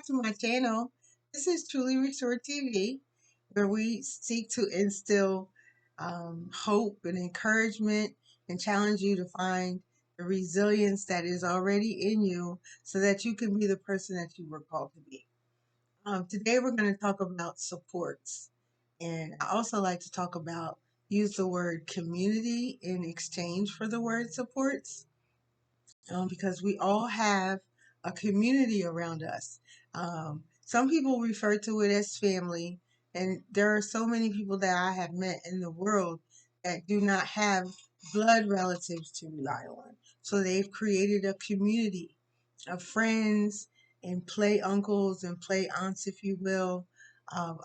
to my channel. This is Truly Restored TV, where we seek to instill hope and encouragement and challenge you to find the resilience that is already in you so that you can be the person that you were called to be. Today, we're going to talk about supports. And I also like to talk about use the word community in exchange for the word supports because we all have a community around us. Some people refer to it as family, and there are so many people that I have met in the world that do not have blood relatives to rely on. So they've created a community of friends and play uncles and play aunts, if you will, of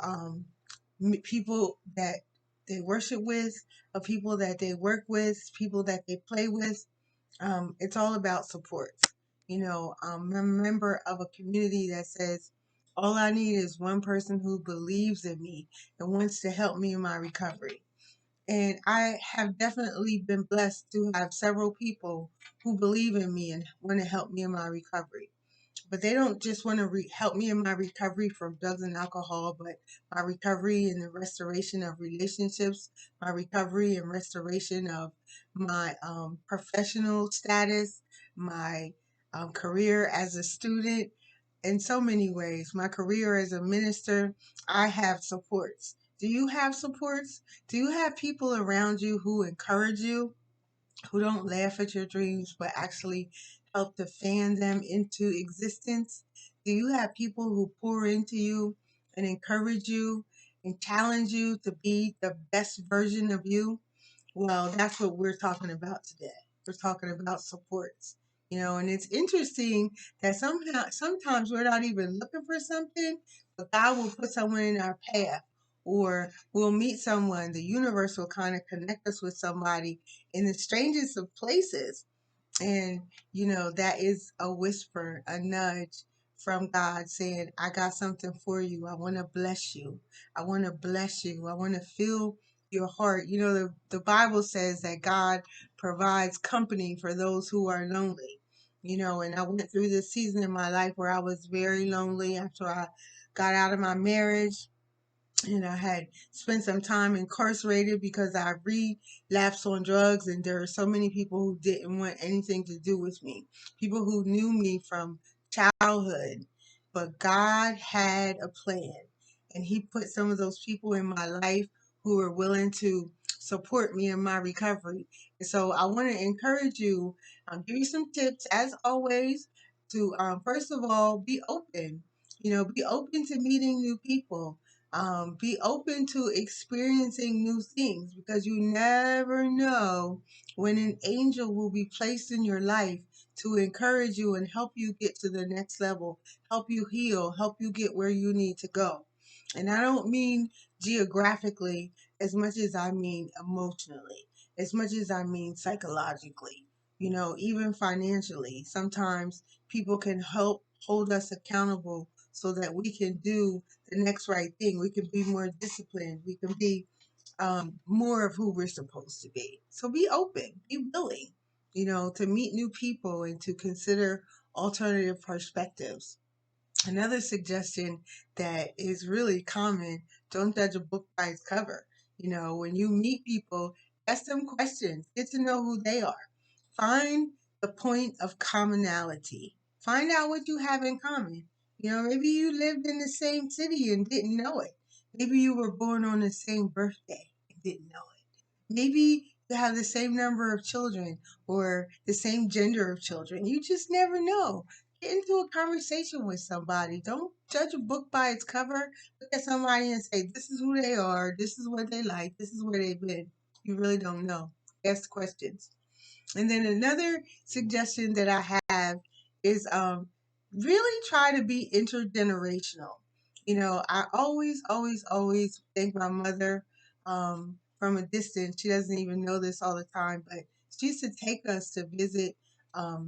people that they worship with, of people that they work with, people that they play with. It's all about supports. I'm a member of a community that says, all I need is one person who believes in me and wants to help me in my recovery. And I have definitely been blessed to have several people who believe in me and want to help me in my recovery. But they don't just want to help me in my recovery from drugs and alcohol, but my recovery and the restoration of relationships, my recovery and restoration of my professional status, my career as a student, in so many ways. My career as a minister, I have supports. Do you have supports? Do you have people around you who encourage you, who don't laugh at your dreams, but actually help to fan them into existence? Do you have people who pour into you and encourage you and challenge you to be the best version of you? Well, that's what we're talking about today. We're talking about supports. And it's interesting that sometimes we're not even looking for something, but God will put someone in our path, or we'll meet someone. The universe will kind of connect us with somebody in the strangest of places. And, that is a whisper, a nudge from God saying, I got something for you. I want to bless you. I want to bless you. I want to fill your heart. The Bible says that God provides company for those who are lonely. And I went through this season in my life where I was very lonely after I got out of my marriage, and I had spent some time incarcerated because I relapsed on drugs, and there are so many people who didn't want anything to do with me, people who knew me from childhood. But God had a plan, and He put some of those people in my life who were willing to support me in my recovery. And so I want to encourage you, give you some tips as always to, first of all, be open. Be open to meeting new people. Be open to experiencing new things, because you never know when an angel will be placed in your life to encourage you and help you get to the next level, help you heal, help you get where you need to go. And I don't mean geographically as much as I mean emotionally, as much as I mean psychologically, even financially. Sometimes people can help hold us accountable so that we can do the next right thing. We can be more disciplined. We can be more of who we're supposed to be. So be open, be willing, to meet new people and to consider alternative perspectives. Another suggestion that is really common: don't judge a book by its cover. When you meet people, ask them questions, get to know who they are. Find the point of commonality. Find out what you have in common. Maybe you lived in the same city and didn't know it. Maybe you were born on the same birthday and didn't know it. Maybe you have the same number of children or the same gender of children. You just never know. Get into a conversation with somebody. Don't judge a book by its cover. Look at somebody and say, this is who they are, this is what they like, this is where they've been. You really don't know. Ask questions. And then another suggestion that I have is really try to be intergenerational. I always, always, always thank my mother from a distance. She doesn't even know this all the time, but she used to take us to visit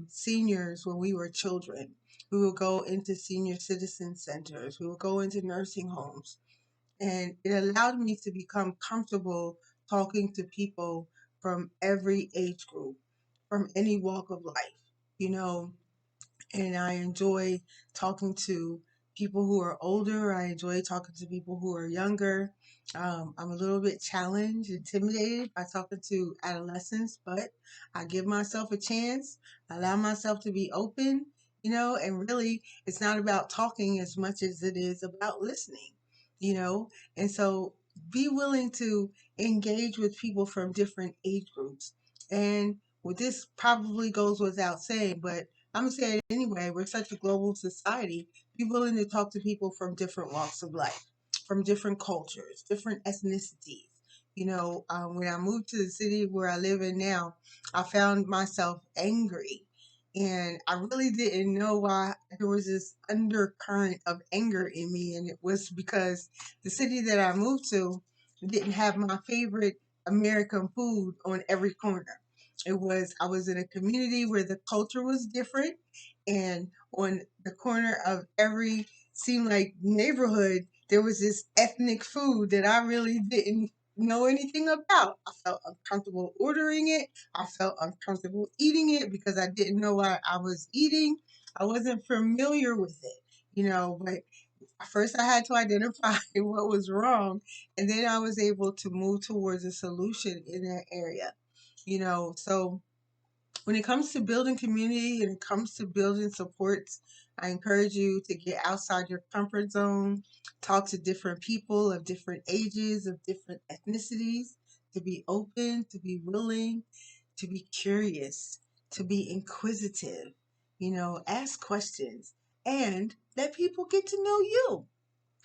seniors when we were children. We would go into senior citizen centers. We would go into nursing homes. And it allowed me to become comfortable talking to people from every age group, from any walk of life, you know, and I enjoy talking to people who are older. I enjoy talking to people who are younger. I'm a little bit challenged, intimidated by talking to adolescents, but I give myself a chance, allow myself to be open, and really it's not about talking as much as it is about listening, you know, and so be willing to engage with people from different age groups. And with this probably goes without saying, but I'm gonna say it anyway. We're such a global society. Be willing to talk to people from different walks of life, from different cultures, different ethnicities. When I moved to the city where I live in now, I found myself angry. And I really didn't know why there was this undercurrent of anger in me. And it was because the city that I moved to didn't have my favorite American food on every corner. I was in a community where the culture was different, and on the corner of every seemed like neighborhood there was this ethnic food that I really didn't know anything about. I felt uncomfortable ordering it. I felt uncomfortable eating it because I didn't know what I was eating. I wasn't familiar with it, but first I had to identify what was wrong, and then I was able to move towards a solution in that area. So when it comes to building community and it comes to building supports, I encourage you to get outside your comfort zone, talk to different people of different ages, of different ethnicities, to be open, to be willing, to be curious, to be inquisitive, ask questions, and let people get to know you.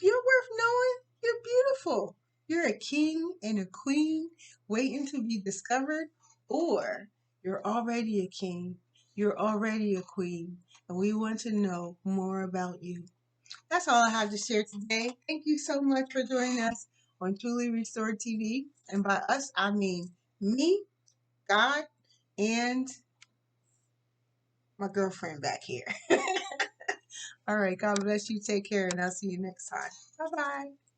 You're worth knowing. You're beautiful. You're a king and a queen waiting to be discovered, or you're already a king. You're already a queen, and we want to know more about you. That's all I have to share today. Thank you so much for joining us on Truly Restored TV. And by us, I mean me, God, and my girlfriend back here. All right. God bless you. Take care, and I'll see you next time. Bye bye.